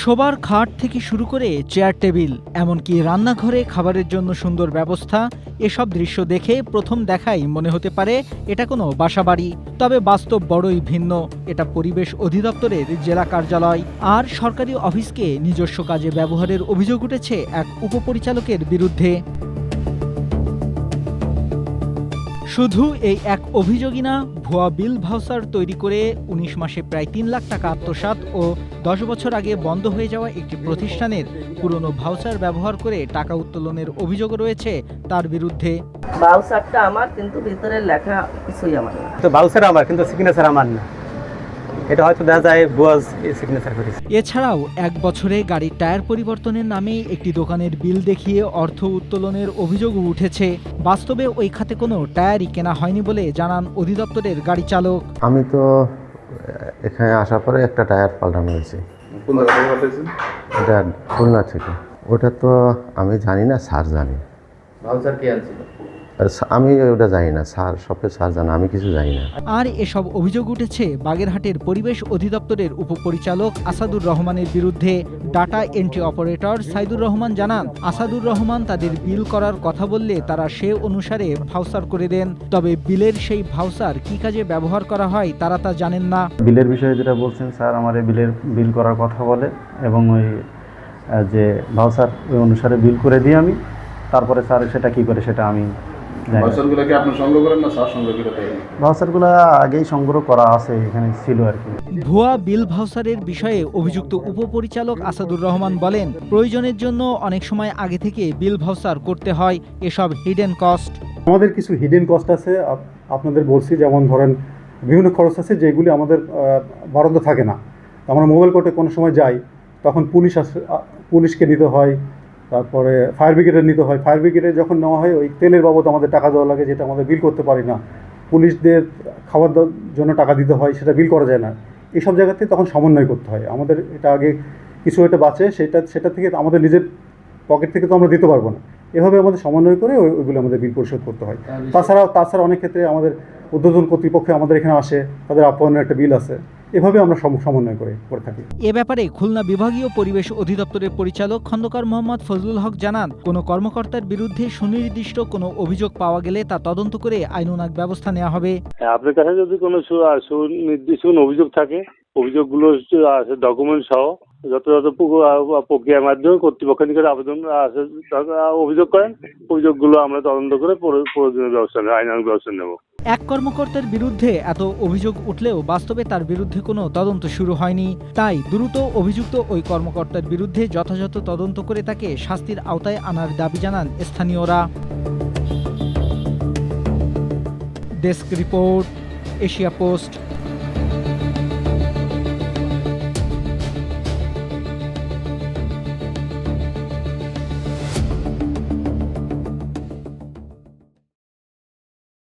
শোবার খাট থেকে শুরু করে চেয়ার টেবিল, এমনকি রান্নাঘরে খাবারের জন্য সুন্দর ব্যবস্থা, এসব দৃশ্য দেখে প্রথম দেখাই মনে হতে পারে এটা কোনো বাসাবাড়ি। তবে বাস্তব বড়ই ভিন্ন। এটা পরিবেশ অধিদপ্তরের জেলা কার্যালয়। আর সরকারি অফিসকে নিজস্ব কাজে ব্যবহারের অভিযোগ উঠেছে এক উপপরিচালকের বিরুদ্ধে। শুধু এই এক অভিযোগই না, ভুয়া বিল ভাউচার তৈরি করে ১৯ মাসে প্রায় ৩ লাখ টাকা আত্মসাৎ ও ১০ বছর আগে বন্ধ হয়ে যাওয়া একটি প্রতিষ্ঠানের পুরনো ভাউচার ব্যবহার করে টাকা উত্তোলনের অভিযোগ রয়েছে তার বিরুদ্ধে। ভাউচারটা আমার, কিন্তু ভিতরে লেখা কিছুই আমার না। তো ভাউচার আমার, কিন্তু সিগনেচার আমার না। এটা হয়তো দেখা যায় বুয়াজ সিগনেচার করেছে। এছাড়াও ১ বছরে গাড়ির টায়ার পরিবর্তনের নামে একটি দোকানের বিল দেখিয়ে অর্থ উত্তোলনের অভিযোগও উঠেছে। বাস্তবে ওই খাতে কোনো টায়ারই কেনা হয়নি বলে জানান অধিদপ্তরের গাড়ি চালক। আমি তো এখানে আসার পরে একটা টায়ার পাল্টানো হয়েছে। কোন জায়গা থেকে পাঠিয়েছেন? এটা খুলনা থেকে। ওটা তো আমি জানি না, স্যার জানি। ভাউচার কে আনছিল? আমি ওটা জানি না, স্যার সবকে স্যার জানা, আমি কিছু জানি না। আর এসব অভিযোগ উঠেছে বাগেরহাটের পরিবেশ অধিদপ্তরের উপপরিচালক আসাদুর রহমানের বিরুদ্ধে। Data entry operator Saidur Rahman জানান, আসাদুর রহমান তাদের বিল করার কথা বললে তারা সে অনুসারে ভাউচার করে দেন। তবে বিলের সেই ভাউচার কি কাজে ব্যবহার করা হয় তারা তা জানেন না। বিলের বিষয়ে যেটা বলছেন স্যার, আমার এই বিল করার কথা বলে এবং ওই যে ভাউচার ওই অনুসারে বিল করে দিই আমি। তারপরে স্যার সেটা কি করে সেটা আমি ভাউচারগুলো কি আপনি সংগ্রহ করেন না স্যার সংগ্রহ করে দেন? ভাউচারগুলো আগেই সংগ্রহ করা আছে, এখানে ছিল আর কি। ভুয়া বিল ভাউচারের বিষয়ে অভিযুক্ত উপপরিচালক আসাদুর রহমান বলেন, প্রয়োজনের জন্য অনেক সময় আগে থেকে বিল ভাউচার করতে হয়। এসব হিডেন কস্ট। আমাদের কিছু হিডেন কস্ট আছে, আপনাদের বলছি, যেমন ধরেন বিভিন্ন খরচ আছে যেগুলি আমাদের বরাদ্দ থাকে না। আমরা মোবাইল কোর্টে কোনো সময় যাই, তখন পুলিশকে নিতে হয়, তারপরে ফায়ার ব্রিগেডের নিতে হয়। ফায়ার ব্রিগেডে যখন নেওয়া হয় ওই তেলের বাবদ আমাদের টাকা দেওয়া লাগে, যেটা আমাদের বিল করতে পারি না। পুলিশদের খাবার জন্য টাকা দিতে হয়, সেটা বিল করা যায় না। এইসব জায়গাতে তখন সমন্বয় করতে হয় আমাদের। এটা আগে কিছু একটা বাঁচে, সেটা থেকে আমাদের নিজের পকেট থেকে তো আমরা দিতে পারবো না। এভাবে আমাদের সমন্বয় করে ওইগুলো আমাদের বিল পরিশোধ করতে হয়। তাছাড়া অনেক ক্ষেত্রে আমাদের ঊর্ধ্বতন কর্তৃপক্ষ আমাদের এখানে আসে, তাদের আপ্যায়নের একটা বিল আছে। এভাবে আমরা সমন্বয় করে থাকি। এ ব্যাপারে খুলনা বিভাগীয় পরিবেশ অধিদপ্তরের পরিচালক খন্দকার মোহাম্মদ ফজলুল হক জানান, কোনো কর্মকর্তার বিরুদ্ধে সুনির্দিষ্ট কোনো অভিযোগ পাওয়া গেলে তা তদন্ত করে আইনানুগ ব্যবস্থা নেওয়া হবে। আপনার কাছে যদি কোনো সুনির্দিষ্ট অভিযোগ থাকে, অভিযোগগুলো ডকুমেন্ট সহ যথাযথ প্রক্রিয়ার মাধ্যমে কর্তৃপক্ষের নিকট আবেদন অভিযোগ করেন, অভিযোগগুলো আমরা তদন্ত করে প্রয়োজনীয় ব্যবস্থা নেব, আইনানুগ ব্যবস্থা নেব। এক কর্মকর্তার বিরুদ্ধে এত অভিযোগ উঠলেও বাস্তবে তার বিরুদ্ধে কোনো তদন্ত শুরু হয়নি। তাই দ্রুত অভিযুক্ত ওই কর্মকর্তার বিরুদ্ধে যথাযথ তদন্ত করে তাকে শাস্তির আওতায় আনার দাবি জানান স্থানীয়রা। Desk report, Asia post.